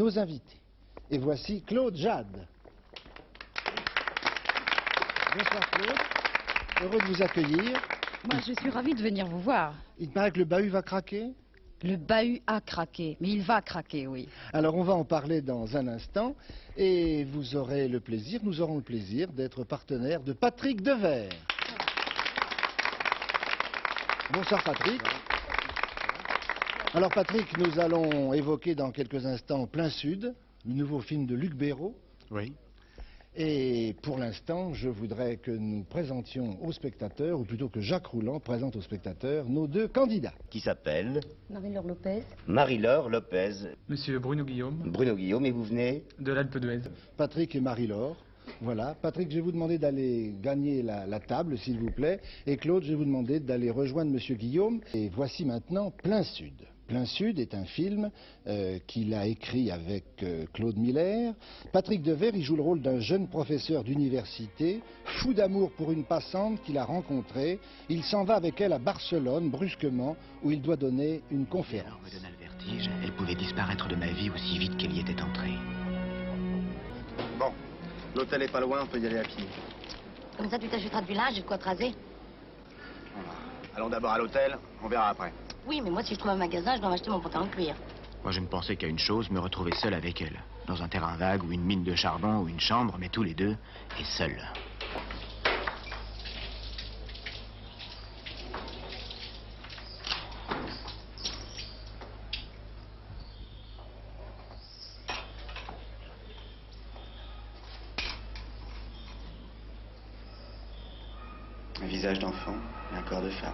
nos invités. Et voici Claude Jade. Bonsoir Claude, heureux de vous accueillir. Moi, je suis ravie de venir vous voir. Il paraît que le bahut va craquer? Le bahut a craqué, mais il va craquer, oui. Alors on va en parler dans un instant et vous aurez le plaisir, nous aurons le plaisir d'être partenaire de Patrick Devers. Bonsoir Patrick. Alors Patrick, nous allons évoquer dans quelques instants Plein Sud, le nouveau film de Luc Béraud. Oui. Et pour l'instant, je voudrais que nous présentions aux spectateurs, ou plutôt que Jacques Rouland présente aux spectateurs, nos deux candidats. Qui s'appelle Marie-Laure Lopez. Marie-Laure Lopez. Monsieur Bruno Guillaume, Bruno Guillaume, et vous venez de l'Alpe d'Huez. Patrick et Marie-Laure. Voilà. Patrick, je vais vous demander d'aller gagner la table, s'il vous plaît. Et Claude, je vais vous demander d'aller rejoindre Monsieur Guillaume. Et voici maintenant Plein Sud. Plein Sud est un film qu'il a écrit avec Claude Miller. Patrick Devers, il joue le rôle d'un jeune professeur d'université, fou d'amour pour une passante qu'il a rencontrée. Il s'en va avec elle à Barcelone, brusquement, où il doit donner une conférence. Alors me donna le vertige, elle pouvait disparaître de ma vie aussi vite qu'elle y était entrée. Bon, l'hôtel est pas loin, on peut y aller à pied. Comme ça, tu t'achèteras du linge et de quoi te raser. Allons d'abord à l'hôtel, on verra après. Oui, mais moi, si je trouve un magasin, je dois m'acheter mon pantalon de cuir. Moi, je ne pensais qu'à une chose, me retrouver seul avec elle. Dans un terrain vague ou une mine de charbon ou une chambre, mais tous les deux, et seul. Un visage d'enfant et un corps de femme.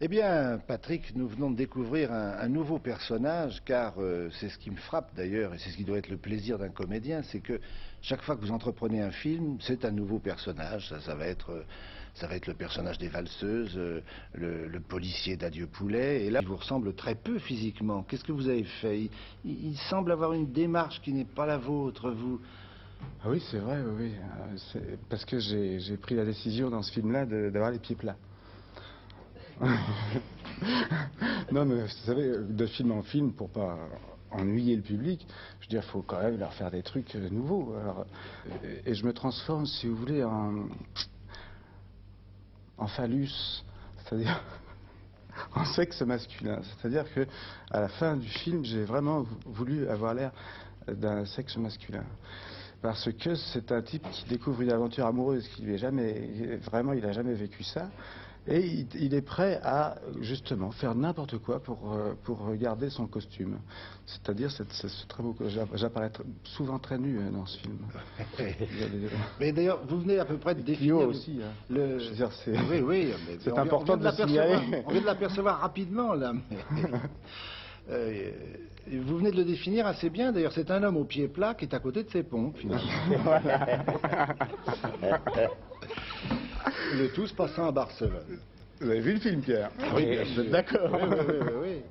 Eh bien, Patrick, nous venons de découvrir un nouveau personnage, car c'est ce qui me frappe d'ailleurs, et c'est ce qui doit être le plaisir d'un comédien, c'est que chaque fois que vous entreprenez un film, c'est un nouveau personnage. Ça va être le personnage des valseuses, le policier d'Adieu Poulet, et là, il vous ressemble très peu physiquement. Qu'est-ce que vous avez fait? Il semble avoir une démarche qui n'est pas la vôtre, vous. Ah oui, c'est vrai, oui. C'est parce que j'ai pris la décision dans ce film-là d'avoir les pieds plats. Non, mais vous savez, de film en film, pour pas ennuyer le public, je veux dire, il faut quand même leur faire des trucs nouveaux. Alors, et je me transforme, si vous voulez, en phallus, c'est-à-dire en sexe masculin. C'est-à-dire que à la fin du film, j'ai vraiment voulu avoir l'air d'un sexe masculin. Parce que c'est un type qui découvre une aventure amoureuse qui lui est jamais, vraiment, il n'a jamais vécu ça. Et il est prêt à, justement, faire n'importe quoi pour garder son costume. C'est-à-dire, c'est très beau. J'apparais souvent très nu dans ce film. Mais d'ailleurs, vous venez à peu près de définir aussi. Hein. Le... Je veux dire, oui, c'est important de le signaler. On vient de l'apercevoir rapidement, là. Vous venez de le définir assez bien, d'ailleurs. C'est un homme au pied plat qui est à côté de ses pompes, finalement. Le tout se passant à Barcelone. Vous avez vu le film, Pierre? Oui, vous êtes d'accord? Oui.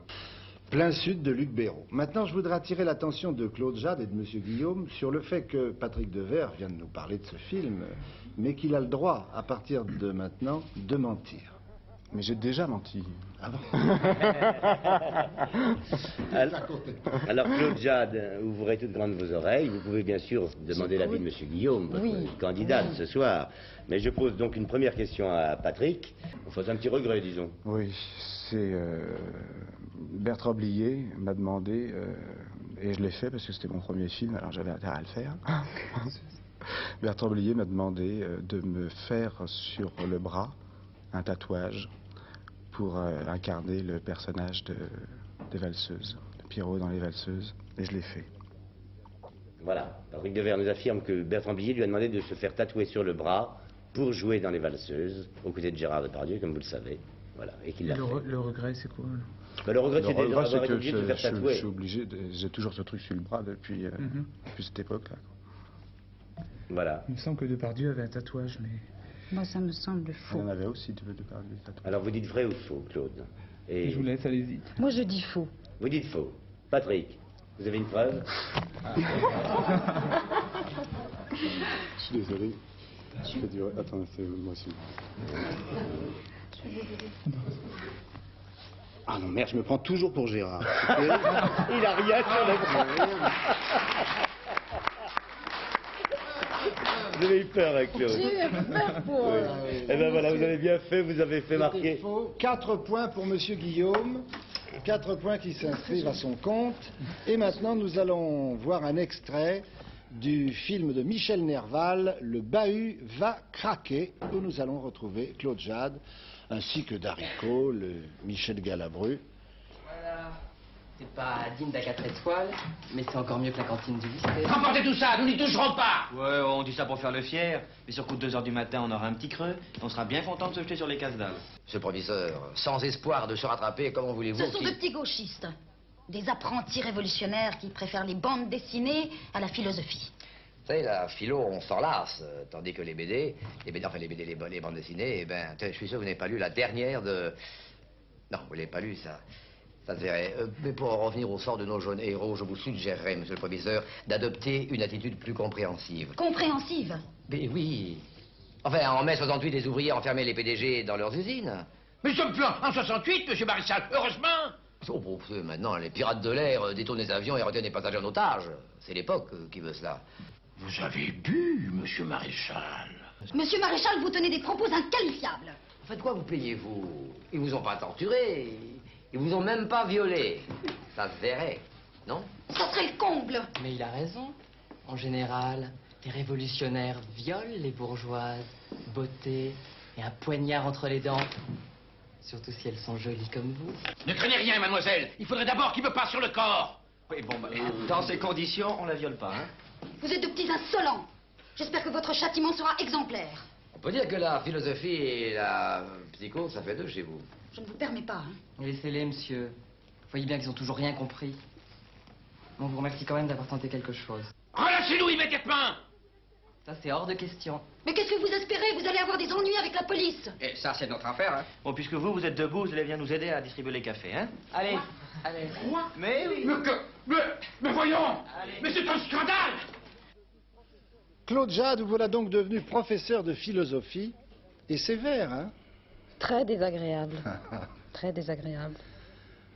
Plein Sud de Luc Béraud. Maintenant, je voudrais attirer l'attention de Claude Jade et de Monsieur Guillaume sur le fait que Patrick Devers vient de nous parler de ce film, mais qu'il a le droit, à partir de maintenant, de mentir. Mais j'ai déjà menti. Ah bon? Alors Claude Jade, ouvrez toutes grandes vos oreilles. Vous pouvez bien sûr demander l'avis de Monsieur Guillaume, votre candidat de ce soir. Mais je pose donc une première question à Patrick. On fait un petit regret, disons. Oui, c'est Bertrand Blier m'a demandé, et je l'ai fait parce que c'était mon premier film, alors j'avais intérêt à le faire. Bertrand Blier m'a demandé de me faire sur le bras un tatouage pour incarner le personnage des valseuses, de Pierrot dans Les Valseuses, et je l'ai fait. Voilà, Patrick Devers nous affirme que Bertrand Blier lui a demandé de se faire tatouer sur le bras pour jouer dans Les Valseuses, aux côtés de Gérard Depardieu, comme vous le savez. Voilà, et qu'il l'a fait. Le regret, c'est quoi? Le regret, c'est d'avoir été que obligé de se faire tatouer. je suis obligé, j'ai toujours ce truc sur le bras depuis cette époque-là. Voilà. Il me semble que Depardieu avait un tatouage, mais... Moi, ça me semble faux. On en avait aussi de Depardieu tatouage. Alors vous dites vrai ou faux, Claude? Et je vous laisse, allez-y. Moi, je dis faux. vous dites faux. Patrick, vous avez une preuve? Je suis désolé. Je fais du... Attends, c'est moi aussi. Ah non, merde, je me prends toujours pour Gérard. Il a rien sur le... Vous avez eu peur avec Claude. J'ai eu peur pour... Eh bien voilà, vous avez bien fait, vous avez fait marquer. 4 points pour Monsieur Guillaume. 4 points qui s'inscrivent à son compte. Et maintenant, nous allons voir un extrait du film de Michel Nerval, Le bahut va craquer, où nous allons retrouver Claude Jade, ainsi que Darico, le Michel Galabru. Voilà. C'est pas digne d'un 4 étoiles, mais c'est encore mieux que la cantine du lycée. Remportez tout ça, nous n'y toucherons pas. Ouais, on dit ça pour faire le fier. Mais sur coup de 2 heures du matin, on aura un petit creux. On sera bien content de se jeter sur les casse-dalles. Monsieur le proviseur, sans espoir de se rattraper, comment voulez-vous Ce sont de petits gauchistes. Des apprentis révolutionnaires qui préfèrent les bandes dessinées à la philosophie. Vous savez, la philo, on s'en lasse, tandis que les BD, les bandes dessinées, eh ben, je suis sûr que vous n'avez pas lu la dernière de... Non, vous l'avez pas lu, ça se verrait. Mais pour en revenir au sort de nos jeunes héros, je vous suggérerais, monsieur le proviseur, d'adopter une attitude plus compréhensive. Compréhensive. Mais oui. Enfin, en mai 68, les ouvriers enfermaient les PDG dans leurs usines. Mais nous sommes plus en 68, monsieur Maréchal, heureusement. Oh, bon, maintenant, les pirates de l'air détournent les avions et retiennent les passagers en otage. C'est l'époque qui veut cela. Vous avez bu, monsieur Maréchal. Monsieur Maréchal, vous tenez des propos inqualifiables. En fait, quoi vous plaignez-vous? Ils vous ont pas torturé. Ils vous ont même pas violé. Ça se verrait, non? Ça serait le comble. Mais il a raison. En général, les révolutionnaires violent les bourgeoises, beauté et un poignard entre les dents. Surtout si elles sont jolies comme vous. Ne craignez rien, mademoiselle. Il faudrait d'abord qu'il me passe sur le corps. Oui, bon, bah, dans ces conditions, on la viole pas, hein. Vous êtes de petits insolents. J'espère que votre châtiment sera exemplaire. On peut dire que la philosophie et la psycho, ça fait deux chez vous. Je ne vous permets pas, hein. Laissez-les, monsieur. Vous voyez bien qu'ils ont toujours rien compris. On vous remercie quand même d'avoir tenté quelque chose. Relâchez-nous immédiatement. Ça, c'est hors de question. Mais qu'est-ce que vous espérez? Vous allez avoir des ennuis avec la police. Et ça, c'est notre affaire, hein. Bon, puisque vous êtes debout, vous allez bien nous aider à distribuer les cafés, hein. Allez, allez. Quoi? Mais oui. Mais voyons. Mais c'est un scandale. Claude Jade, vous voilà donc devenu professeur de philosophie. Et sévère, hein? Très désagréable. Très désagréable.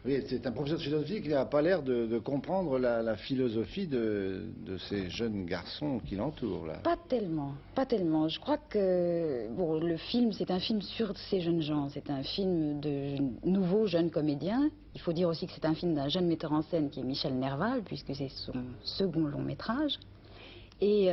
Oui, c'est un professeur de philosophie qui n'a pas l'air de comprendre la philosophie de ces jeunes garçons qui l'entourent, là. Pas tellement, pas tellement. Je crois que bon, le film, c'est un film sur ces jeunes gens. C'est un film de nouveaux jeunes comédiens. Il faut dire aussi que c'est un film d'un jeune metteur en scène qui est Michel Nerval, puisque c'est son second long métrage. Et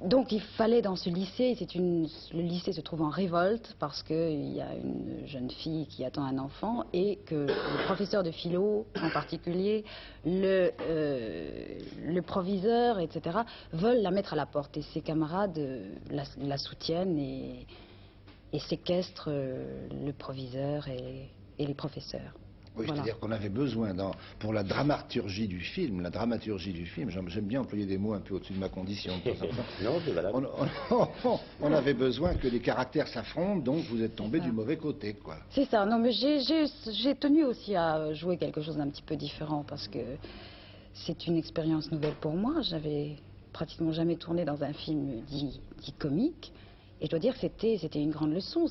donc il fallait dans ce lycée, le lycée se trouve en révolte parce qu'il y a une jeune fille qui attend un enfant et que le professeur de philo en particulier, le proviseur, etc., veulent la mettre à la porte. Et ses camarades la soutiennent et séquestrent le proviseur et les professeurs. Oui, Voilà. c'est-à-dire qu'on avait besoin, pour la dramaturgie du film, j'aime bien employer des mots un peu au-dessus de ma condition. De temps en temps. Non, c'est valable. On avait besoin que les caractères s'affrontent, donc vous êtes tombé du mauvais côté, quoi. C'est ça, non mais j'ai tenu aussi à jouer quelque chose d'un petit peu différent parce que c'est une expérience nouvelle pour moi. J'avais pratiquement jamais tourné dans un film dit comique et je dois dire que c'était une grande leçon.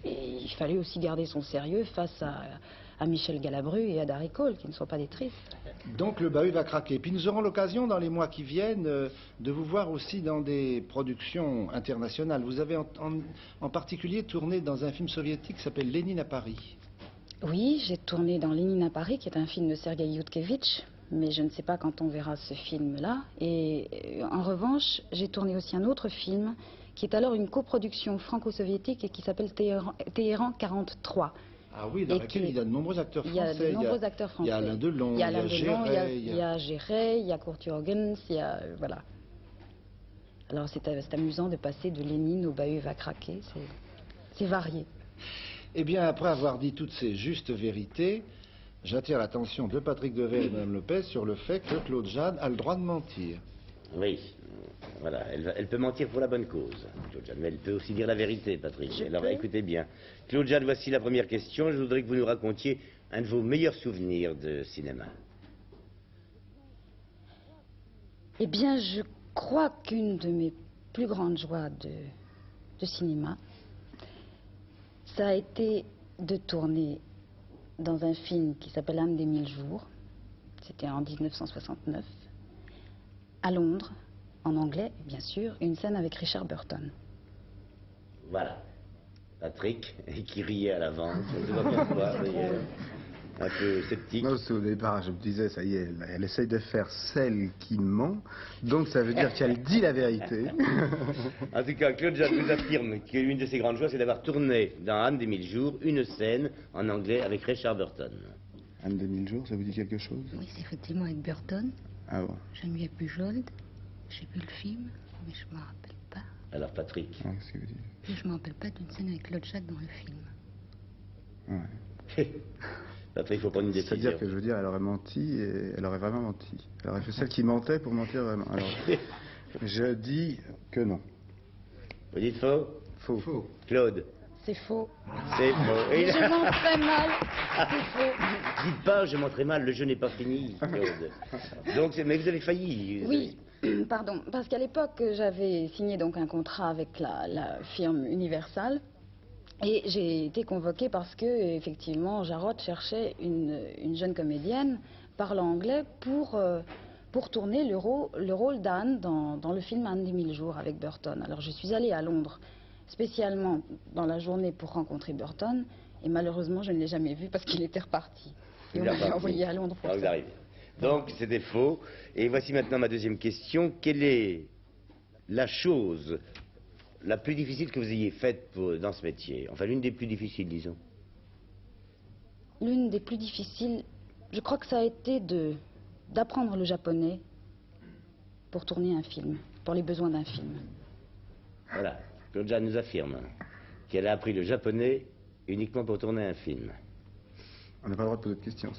Et il fallait aussi garder son sérieux face à Michel Galabru et à Darico, qui ne sont pas des tristes. Donc le bahut va craquer. Puis nous aurons l'occasion dans les mois qui viennent de vous voir aussi dans des productions internationales. Vous avez en particulier tourné dans un film soviétique qui s'appelle Lénine à Paris. Oui, j'ai tourné dans Lénine à Paris, qui est un film de Sergueï Youdkevitch, mais je ne sais pas quand on verra ce film-là. Et en revanche, j'ai tourné aussi un autre film qui est alors une coproduction franco-soviétique et qui s'appelle Téhéran 43. Ah oui, dans laquelle il y a de nombreux acteurs français. Il y a de nombreux acteurs français. Il y a Alain Delon, il y a Géret, il y a Géret, il y a Kurt Jürgens, il y a... voilà. Alors c'est amusant de passer de Lénine au bahut va craquer, c'est varié. Eh bien, après avoir dit toutes ces justes vérités, j'attire l'attention de Patrick Devaisle et de Mme Lopez sur le fait que Claude Jade a le droit de mentir. Oui, voilà, elle peut mentir pour la bonne cause, Claude Jade, mais elle peut aussi dire la vérité, Patrick. Alors écoutez bien. Claude Jade, voici la première question. Je voudrais que vous nous racontiez un de vos meilleurs souvenirs de cinéma. Eh bien, je crois qu'une de mes plus grandes joies de cinéma, ça a été de tourner dans un film qui s'appelle Anne des 1000 jours. C'était en 1969. À Londres, en anglais, bien sûr, une scène avec Richard Burton. Voilà. Patrick, qui riait à l'avance. Je vois bien quoi, d'ailleurs. Un peu sceptique. Non, au départ, je me disais, ça y est, elle essaye de faire celle qui ment, donc ça veut dire qu'elle dit la vérité. En tout cas, Claude Jade vous affirme qu'une de ses grandes joies, c'est d'avoir tourné dans Anne des 1000 jours une scène en anglais avec Richard Burton. Anne des 1000 jours, ça vous dit quelque chose? Oui, c'est effectivement avec Burton. Ah bon? Geneviève Bujold. J'ai vu le film, mais je ne me rappelle pas. Alors, Patrick. Qu'est-ce que vous dites? Je ne me rappelle pas d'une scène avec Claude Jade dans le film. Ouais. Patrick, il faut prendre une décision. C'est-à-dire que je veux dire, elle aurait menti et elle aurait vraiment menti. Elle aurait fait celle qui mentait pour mentir vraiment. Alors, je dis que non. Vous dites faux? Faux. Claude? C'est faux. C'est faux. Et je mens très mal. C'est faux. Dites pas, je mens très mal, le jeu n'est pas fini, Claude. Donc, mais vous avez failli. Oui, pardon, parce qu'à l'époque, j'avais signé donc un contrat avec la firme Universal. Et j'ai été convoquée parce que, effectivement, Jarrod cherchait une jeune comédienne parlant anglais pour tourner le rôle d'Anne dans le film Anne des 1000 jours avec Burton. Alors je suis allée à Londres spécialement dans la journée pour rencontrer Burton et malheureusement je ne l'ai jamais vu parce qu'il était reparti. Et on m'a envoyé à Londres pour ça. Donc c'était faux. Et voici maintenant ma deuxième question. Quelle est la chose la plus difficile que vous ayez faite dans ce métier? Enfin, l'une des plus difficiles, disons. L'une des plus difficiles, je crois que ça a été d'apprendre le japonais pour tourner un film, pour les besoins d'un film. Voilà. Claude Jade nous affirme qu'elle a appris le japonais uniquement pour tourner un film. On n'a pas le droit de poser de questions.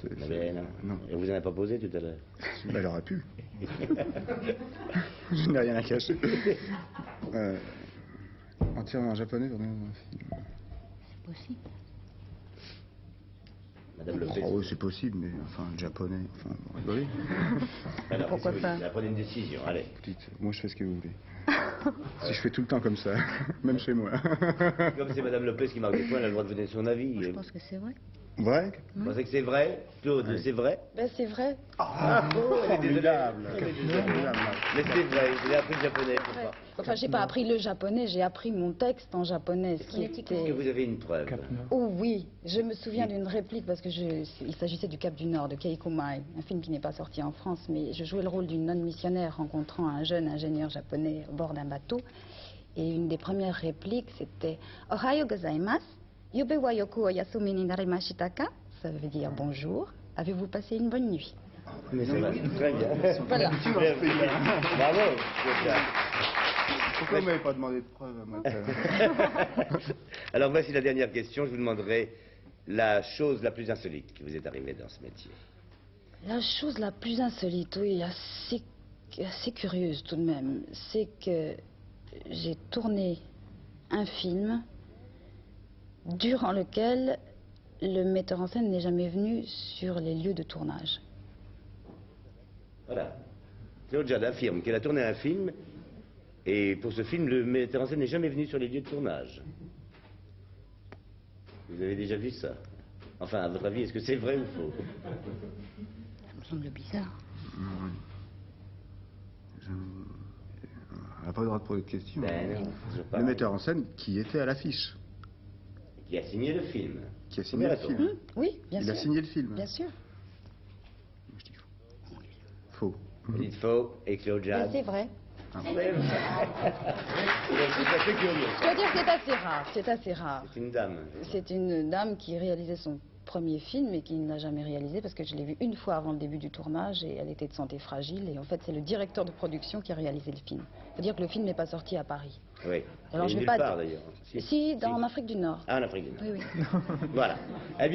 Non. Et vous n'en avez pas posé tout à l'heure? Elle aurait pu. Je n'ai rien à cacher. Entièrement en japonais pour nous un film. C'est possible. Madame Le Pen. Oh, c'est possible, mais enfin, le japonais, enfin, bon, oui. Alors, pourquoi pas? Prenez une décision, allez. Dites, moi je fais ce que vous voulez. Si je fais tout le temps comme ça, même chez moi. Comme c'est Madame Lopez qui marque des points, elle a le droit de donner son avis. Je pense que c'est vrai. Vrai? Vous pensez que c'est vrai? Claude, c'est vrai? Ben c'est vrai. Formidable. Mais c'est vrai, vous avez appris le japonais. Enfin, j'ai pas appris le japonais, j'ai appris mon texte en japonais. Est-ce que vous avez une preuve? Oh oui, je me souviens d'une réplique parce que il s'agissait du Cap du Nord, de Keiko Mai, un film qui n'est pas sorti en France, mais je jouais le rôle d'une nonne missionnaire rencontrant un jeune ingénieur japonais au bord d'un bateau. Et une des premières répliques, c'était « Ohayo gozaimasu, yobe wa yoku o yasumi ni narimashita ka ?» Ça veut dire « Bonjour, avez-vous passé une bonne nuit ?» Mais ça va, très bien. Voilà. Bravo. Pourquoi vous m'avez pas demandé de preuves à moi? Alors voici la dernière question. Je vous demanderai la chose la plus insolite qui vous est arrivée dans ce métier. La chose la plus insolite, oui, assez curieuse tout de même, c'est que j'ai tourné un film durant lequel le metteur en scène n'est jamais venu sur les lieux de tournage. Voilà. Claude Jade affirme qu'elle a tourné un film et pour ce film, le metteur en scène n'est jamais venu sur les lieux de tournage. Vous avez déjà vu ça? Enfin, à votre avis, est-ce que c'est vrai ou faux? Ça me semble bizarre. On n'a pas le droit de poser de questions. Non, le metteur en scène qui était à l'affiche. Qui a signé le film. Qui a signé le film. Oui, bien sûr. Il a signé le film. Bien sûr. Je dis faux. Faux. Vous dites faux et Claude Jade. C'est vrai. Ah. Je dois dire que c'est assez rare. C'est assez rare. C'est une dame. C'est une dame qui réalisait son premier film et qui ne l'a jamais réalisé parce que je l'ai vu une fois avant le début du tournage et elle était de santé fragile et en fait c'est le directeur de production qui a réalisé le film. Il faut dire que le film n'est pas sorti à Paris. Oui. Alors et je vais nulle pas part d'ailleurs. Si, en Afrique du Nord. Ah, en Afrique du Nord. Oui, oui. Voilà. Eh bien,